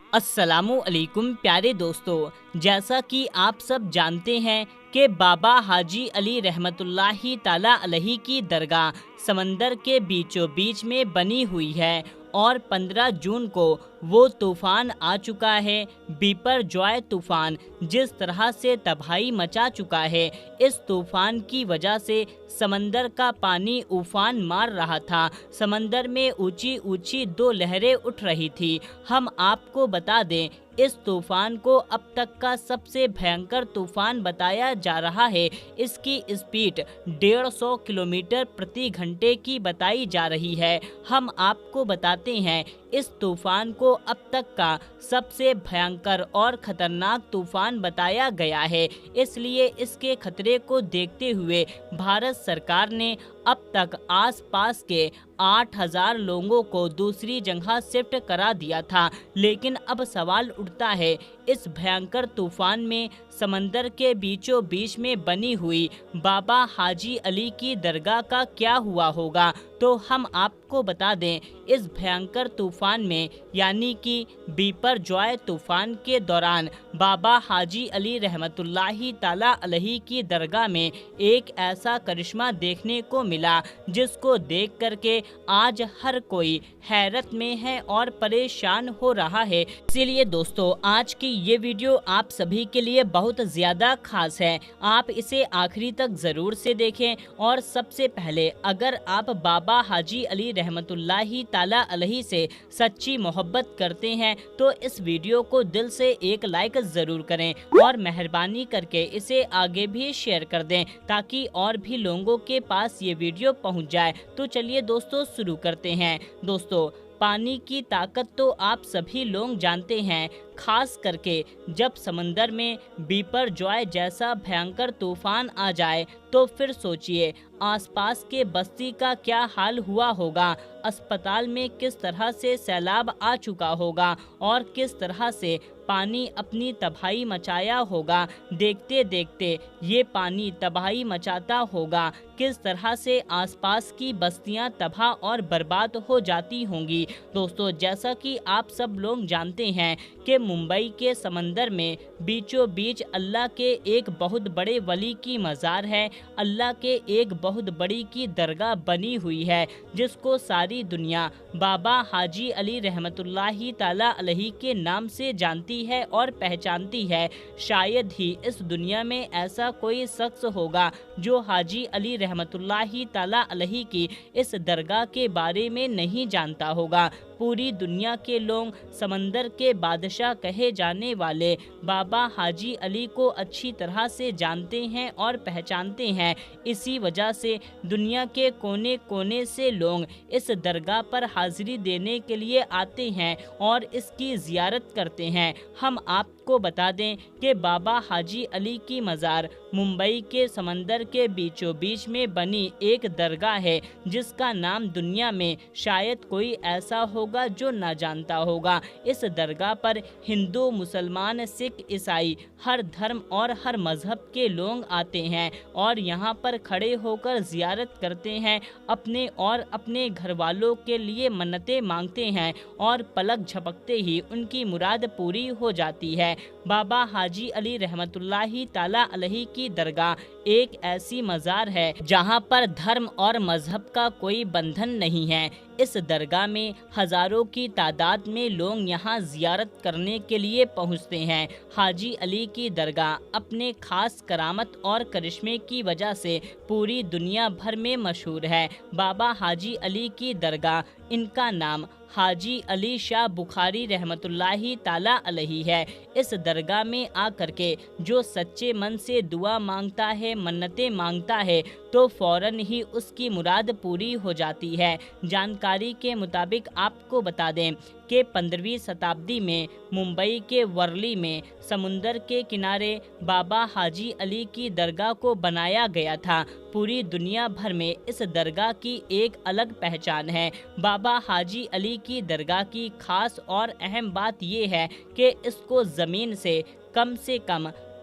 अस्सलामु अलैकुम प्यारे दोस्तों, जैसा कि आप सब जानते हैं कि बाबा हाजी अली रहमतुल्लाहि ताला अलैहि की दरगाह समंदर के बीचों बीच में बनी हुई है और 15 जून को वो तूफ़ान आ चुका है। बीपर जॉय तूफ़ान जिस तरह से तबाही मचा चुका है, इस तूफ़ान की वजह से समंदर का पानी उफान मार रहा था। समंदर में ऊंची ऊंची दो लहरें उठ रही थी। हम आपको बता दें, इस तूफ़ान को अब तक का सबसे भयंकर तूफ़ान बताया जा रहा है। इसकी स्पीड 150 किलोमीटर प्रति घंटे की बताई जा रही है। हम आपको बताते हैं, इस तूफ़ान को अब तक का सबसे भयंकर और ख़तरनाक तूफ़ान बताया गया है। इसलिए इसके खतरे को देखते हुए भारत सरकार ने अब तक आसपास के 8,000 लोगों को दूसरी जगह शिफ्ट करा दिया था। लेकिन अब सवाल उठता है, इस भयंकर तूफ़ान में समंदर के बीचों बीच में बनी हुई बाबा हाजी अली की दरगाह का क्या हुआ होगा। तो हम आपको बता दें, इस भयंकर तूफ़ान में यानी कि बीपर जॉय तूफ़ान के दौरान बाबा हाजी अली रहमतुल्लाहि ताला अलैहि की दरगाह में एक ऐसा करिश्मा देखने को मिला जिसको देख करके आज हर कोई हैरत में है और परेशान हो रहा है। इसीलिए दोस्तों, आज की ये वीडियो आप सभी के लिए बहुत ज़्यादा खास है। आप इसे आखिरी तक ज़रूर से देखें। और सबसे पहले, अगर आप बाबा हाजी अली रहमतुल्लाहि ताला अलैहि से सच्ची मोहब्बत करते हैं तो इस वीडियो को दिल से एक लाइक ज़रूर करें और मेहरबानी करके इसे आगे भी शेयर कर दें ताकि और भी लोगों के पास ये वीडियो पहुंच जाए। तो चलिए दोस्तों, शुरू करते हैं। दोस्तों, पानी की ताकत तो आप सभी लोग जानते हैं, खास करके जब समंदर में बीपर जॉय जैसा भयंकर तूफान आ जाए तो फिर सोचिए आसपास के बस्ती का क्या हाल हुआ होगा। अस्पताल में किस तरह से सैलाब आ चुका होगा और किस तरह से पानी अपनी तबाही मचाया होगा। देखते देखते ये पानी तबाही मचाता होगा, किस तरह से आसपास की बस्तियां तबाह और बर्बाद हो जाती होंगी। दोस्तों, जैसा कि आप सब लोग जानते हैं कि मुंबई के समंदर में बीचों बीच अल्लाह के एक बहुत बड़े वली की मज़ार है। अल्लाह के एक बहुत बड़ी की दरगाह बनी हुई है जिसको सारी दुनिया बाबा हाजी अली रहमतुल्लाहि ताला अलैहि के नाम से जानती है और पहचानती है। शायद ही इस दुनिया में ऐसा कोई शख्स होगा जो हाजी अली रहमतुल्लाहि ताला अलैहि की इस दरगाह के बारे में नहीं जानता होगा। पूरी दुनिया के लोग समंदर के बादशाह कहे जाने वाले बाबा हाजी अली को अच्छी तरह से जानते हैं और पहचानते हैं। इसी वजह से दुनिया के कोने कोने से लोग इस दरगाह पर हाजिरी देने के लिए आते हैं और इसकी ज़ियारत करते हैं। हम आपको बता दें कि बाबा हाजी अली की मज़ार मुंबई के समंदर के बीचों बीच में बनी एक दरगाह है जिसका नाम दुनिया में शायद कोई ऐसा होगा जो ना जानता होगा। इस दरगाह पर हिंदू, मुसलमान, सिख, ईसाई हर धर्म और हर मज़हब के लोग आते हैं और यहाँ पर खड़े होकर ज़ियारत करते हैं, अपने और अपने घर वालों के लिए मन्नतें मांगते हैं और पलक झपकते ही उनकी मुराद पूरी हो जाती है। बाबा हाजी अली रहमतुल्लाहि ताला अलैहि की दरगाह एक ऐसी मज़ार है जहाँ पर धर्म और मज़हब का कोई बंधन नहीं है। इस दरगाह में हज़ारों की तादाद में लोग यहाँ ज़ियारत करने के लिए पहुँचते हैं। हाजी अली की दरगाह अपने ख़ास करामत और करिश्मे की वजह से पूरी दुनिया भर में मशहूर है। बाबा हाजी अली की दरगाह, इनका नाम हाजी अली शाह बुखारी रहमतुल्लाहि ताला अलैहि है। इस दरगाह में आकर के जो सच्चे मन से दुआ मांगता है, मन्नतें मांगता है, तो फ़ौरन ही उसकी मुराद पूरी हो जाती है। जानकारी के मुताबिक आपको बता दें कि 15वीं शताब्दी में मुंबई के वर्ली में समुंदर के किनारे बाबा हाजी अली की दरगाह को बनाया गया था। पूरी दुनिया भर में इस दरगाह की एक अलग पहचान है। बाबा हाजी अली की दरगाह की खास और अहम बात यह है कि इसको ज़मीन से कम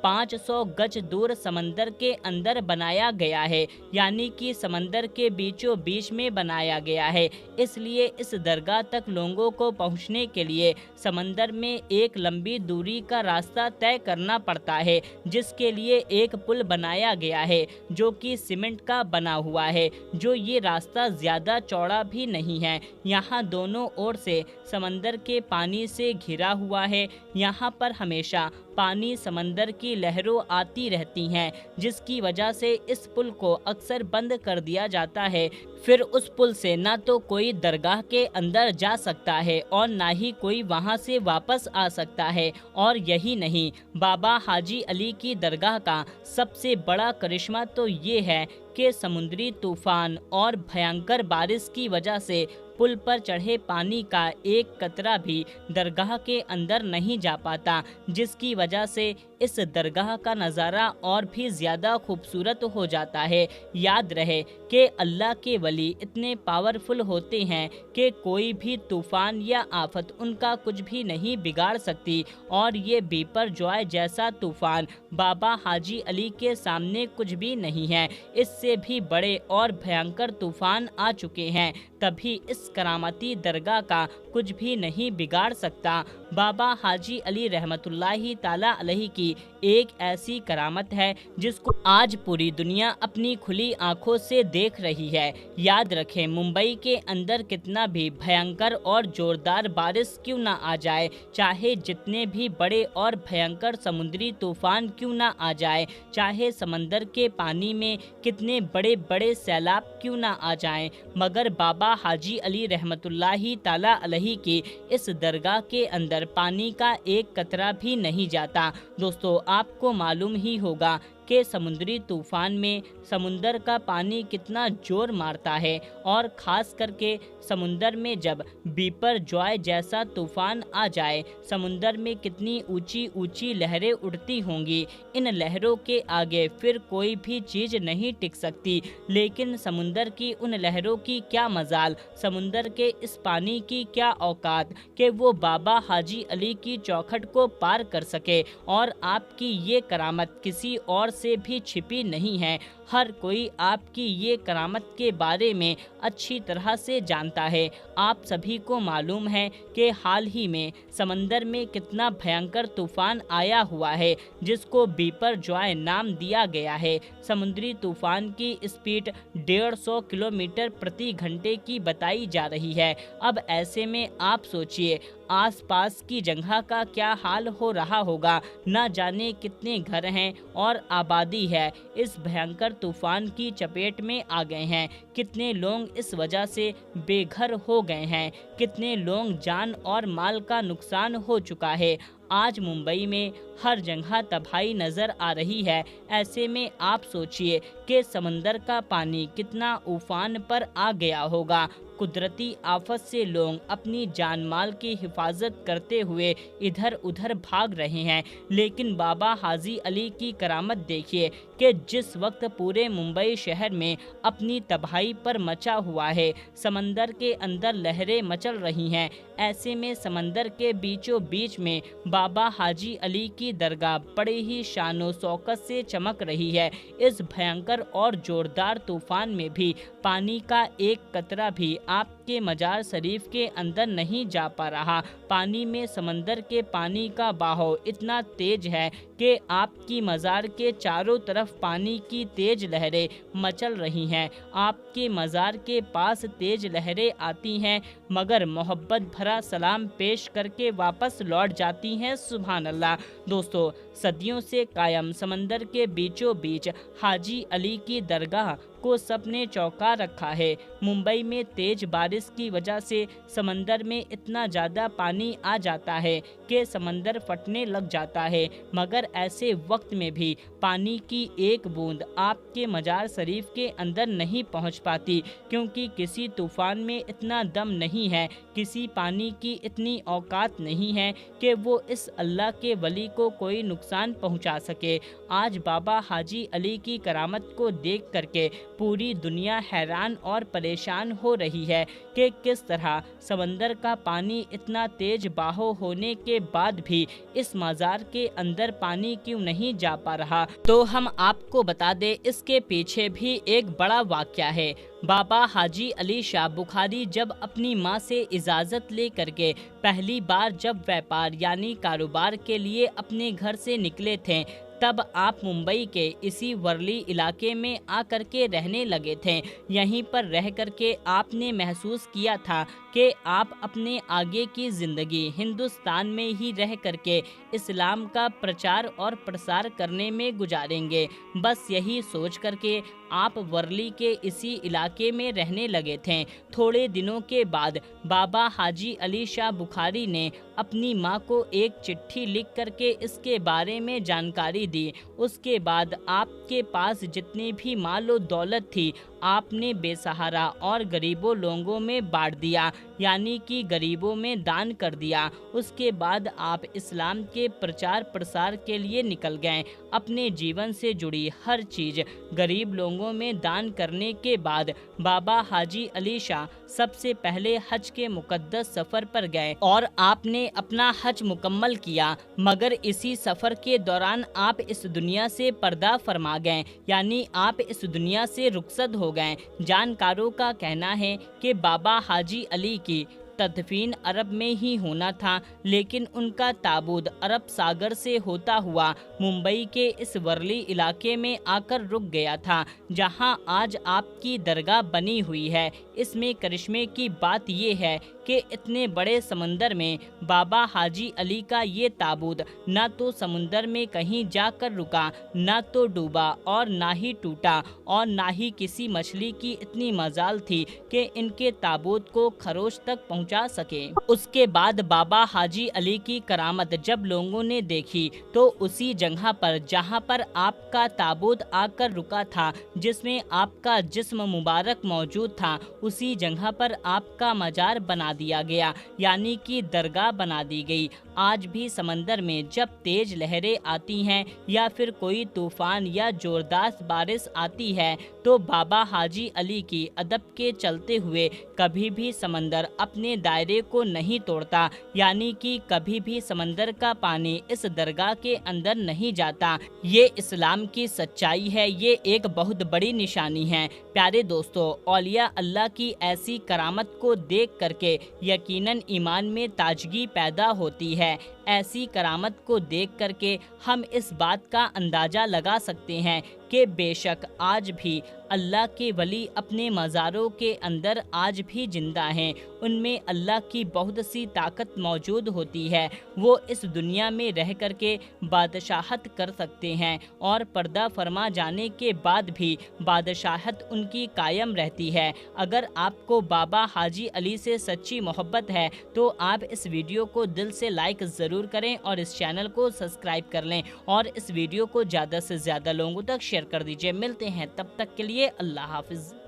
500 गज दूर समंदर के अंदर बनाया गया है, यानी कि समंदर के बीचों बीच में बनाया गया है। इसलिए इस दरगाह तक लोगों को पहुंचने के लिए समंदर में एक लंबी दूरी का रास्ता तय करना पड़ता है, जिसके लिए एक पुल बनाया गया है जो कि सीमेंट का बना हुआ है, जो ये रास्ता ज़्यादा चौड़ा भी नहीं है। यहाँ दोनों ओर से समंदर के पानी से घिरा हुआ है। यहाँ पर हमेशा पानी समंदर की लहरों आती रहती हैं, जिसकी वजह से इस पुल को अक्सर बंद कर दिया जाता है। फिर उस पुल से ना तो कोई दरगाह के अंदर जा सकता है और ना ही कोई वहां से वापस आ सकता है। और यही नहीं, बाबा हाजी अली की दरगाह का सबसे बड़ा करिश्मा तो ये है कि समुद्री तूफान और भयंकर बारिश की वजह से पुल पर चढ़े पानी का एक कतरा भी दरगाह के अंदर नहीं जा पाता, जिसकी वजह से इस दरगाह का नज़ारा और भी ज़्यादा खूबसूरत हो जाता है। याद रहे कि अल्लाह के वली इतने पावरफुल होते हैं कि कोई भी तूफ़ान या आफत उनका कुछ भी नहीं बिगाड़ सकती। और ये बीपर जॉय जैसा तूफ़ान बाबा हाजी अली के सामने कुछ भी नहीं है। इससे भी बड़े और भयंकर तूफ़ान आ चुके हैं, तभी इस करामती दरगाह का कुछ भी नहीं बिगाड़ सकता। बाबा हाजी अली रहमतुल्लाही ताला अलैहि की एक ऐसी करामत है जिसको आज पूरी दुनिया अपनी खुली आंखों से देख रही है। याद रखें, मुंबई के अंदर कितना भी भयंकर और जोरदार बारिश क्यों ना आ जाए, चाहे जितने भी बड़े और भयंकर समुद्री तूफान क्यों ना आ जाए, चाहे समंदर के पानी में कितने बड़े बड़े सैलाब क्यों ना आ जाएं, मगर बाबा हाजी अली रहमतुल्लाही ताला अलैहि की इस दरगाह के अंदर पानी का एक कतरा भी नहीं जाता। दोस्तों, आपको मालूम ही होगा कि समुद्री तूफान में समुंदर का पानी कितना जोर मारता है, और ख़ास करके समुंदर में जब बीपर जॉय जैसा तूफान आ जाए, समुंदर में कितनी ऊंची ऊंची लहरें उठती होंगी। इन लहरों के आगे फिर कोई भी चीज़ नहीं टिक सकती। लेकिन समुंदर की उन लहरों की क्या मजाल, समुंदर के इस पानी की क्या औकात कि वो बाबा हाजी अली की चौखट को पार कर सके। और आपकी ये करामत किसी और से भी छिपी नहीं है। हर कोई आपकी ये करामत के बारे में अच्छी तरह से जानता है। आप सभी को मालूम है कि हाल ही में समंदर में कितना भयंकर तूफान आया हुआ है, जिसको बीपर जॉय नाम दिया गया है। समुद्री तूफान की स्पीड 150 किलोमीटर प्रति घंटे की बताई जा रही है। अब ऐसे में आप सोचिए आसपास की जगह का क्या हाल हो रहा होगा। न जाने कितने घर हैं और आबादी है इस भयंकर तूफान की चपेट में आ गए हैं। कितने लोग इस वजह से बेघर हो गए हैं, कितने लोग जान और माल का नुकसान हो चुका है। आज मुंबई में हर जगह तबाही नज़र आ रही है। ऐसे में आप सोचिए कि समंदर का पानी कितना उफान पर आ गया होगा। कुदरती आफत से लोग अपनी जान माल की हिफाजत करते हुए इधर उधर भाग रहे हैं। लेकिन बाबा हाजी अली की करामत देखिए कि जिस वक्त पूरे मुंबई शहर में अपनी तबाही पर मचा हुआ है, समंदर के अंदर लहरें मचल रही हैं, ऐसे में समंदर के बीचों बीच में बाबा हाजी अली की दरगाह बड़े ही शानो शौकत से चमक रही है। इस भयंकर और जोरदार तूफान में भी पानी का एक कतरा भी आपके मजार शरीफ के अंदर नहीं जा पा रहा। पानी में समंदर के पानी का बहाव इतना तेज है कि आपकी मजार के चारों तरफ पानी की तेज लहरें मचल रही हैं। आपके मजार के पास तेज लहरें आती हैं, मगर मोहब्बत भरा सलाम पेश करके वापस लौट जाती हैं। सुभान अल्लाह। दोस्तों, सदियों से कायम समंदर के बीचों बीच हाजी अली की दरगाह को सबने चौंका रखा है। मुंबई में तेज बारिश की वजह से समंदर में इतना ज़्यादा पानी आ जाता है कि समंदर फटने लग जाता है, मगर ऐसे वक्त में भी पानी की एक बूंद आपके मजार शरीफ के अंदर नहीं पहुंच पाती, क्योंकि किसी तूफान में इतना दम नहीं है, किसी पानी की इतनी औकात नहीं है कि वो इस अल्लाह के वली को कोई नुकसान पहुंचा सके। आज बाबा हाजी अली की करामत को देख करके पूरी दुनिया हैरान और परेशान परेशान हो रही है कि किस तरह समंदर का पानी इतना तेज बहाव होने के बाद भी इस मज़ार के अंदर पानी क्यों नहीं जा पा रहा। तो हम आपको बता दें, इसके पीछे भी एक बड़ा वाक़या है। बाबा हाजी अली शाह बुखारी जब अपनी माँ से इजाज़त लेकर के पहली बार जब व्यापार यानी कारोबार के लिए अपने घर से निकले थे, तब आप मुंबई के इसी वर्ली इलाके में आकर के रहने लगे थे। यहीं पर रह कर के आपने महसूस किया था कि आप अपने आगे की ज़िंदगी हिंदुस्तान में ही रह कर के इस्लाम का प्रचार और प्रसार करने में गुजारेंगे। बस यही सोच कर के आप वर्ली के इसी इलाके में रहने लगे थे। थोड़े दिनों के बाद बाबा हाजी अली शाह बुखारी ने अपनी माँ को एक चिट्ठी लिख करके इसके बारे में जानकारी दी। उसके बाद आपके पास जितनी भी मालो दौलत थी, आपने बेसहारा और गरीबों लोगों में बांट दिया, यानी कि गरीबों में दान कर दिया। उसके बाद आप इस्लाम के प्रचार प्रसार के लिए निकल गए। अपने जीवन से जुड़ी हर चीज़ गरीब लोगों में दान करने के बाद बाबा हाजी अली शाह सबसे पहले हज के मुकद्दस सफ़र पर गए और आपने अपना हज मुकम्मल किया। मगर इसी सफ़र के दौरान आप इस दुनिया से पर्दा फरमा गए, यानी आप इस दुनिया से रुखसत हो गए। जानकारों का कहना है कि बाबा हाजी अली की तदफीन अरब में ही होना था, लेकिन उनका ताबूत अरब सागर से होता हुआ मुंबई के इस वर्ली इलाके में आकर रुक गया था, जहां आज आपकी दरगाह बनी हुई है। इसमें करिश्मे की बात यह है कि इतने बड़े समंदर में बाबा हाजी अली का ये ताबूत ना तो समुंदर में कहीं जाकर रुका, ना तो डूबा और ना ही टूटा, और ना ही किसी मछली की इतनी मजाल थी कि इनके ताबूत को खरोच तक पहुंचा सके। उसके बाद बाबा हाजी अली की करामत जब लोगों ने देखी, तो उसी जगह पर जहां पर आपका ताबूत आकर रुका था, जिसमें आपका जिस्म मुबारक मौजूद था, उसी जगह पर आपका मजार बना दिया गया, यानी कि दरगाह बना दी गई। आज भी समंदर में जब तेज लहरें आती हैं या फिर कोई तूफान या जोरदार बारिश आती है, तो बाबा हाजी अली की अदब के चलते हुए कभी भी समंदर अपने दायरे को नहीं तोड़ता, यानी कि कभी भी समंदर का पानी इस दरगाह के अंदर नहीं जाता। ये इस्लाम की सच्चाई है, ये एक बहुत बड़ी निशानी है। प्यारे दोस्तों, औलिया अल्लाह की ऐसी करामत को देख करके यकीनन ईमान में ताजगी पैदा होती है। ऐसी करामत को देख करके हम इस बात का अंदाज़ा लगा सकते हैं कि बेशक आज भी अल्लाह के वली अपने मज़ारों के अंदर आज भी जिंदा हैं। उनमें अल्लाह की बहुत सी ताकत मौजूद होती है। वो इस दुनिया में रह करके बादशाहत कर सकते हैं और पर्दा फरमा जाने के बाद भी बादशाहत उनकी कायम रहती है। अगर आपको बाबा हाजी अली से सच्ची मोहब्बत है तो आप इस वीडियो को दिल से लाइक ज़रूर करें और इस चैनल को सब्सक्राइब कर लें और इस वीडियो को ज़्यादा से ज़्यादा लोगों तक शेयर कर दीजिए। मिलते हैं, तब तक के लिए अल्लाह हाफिज़।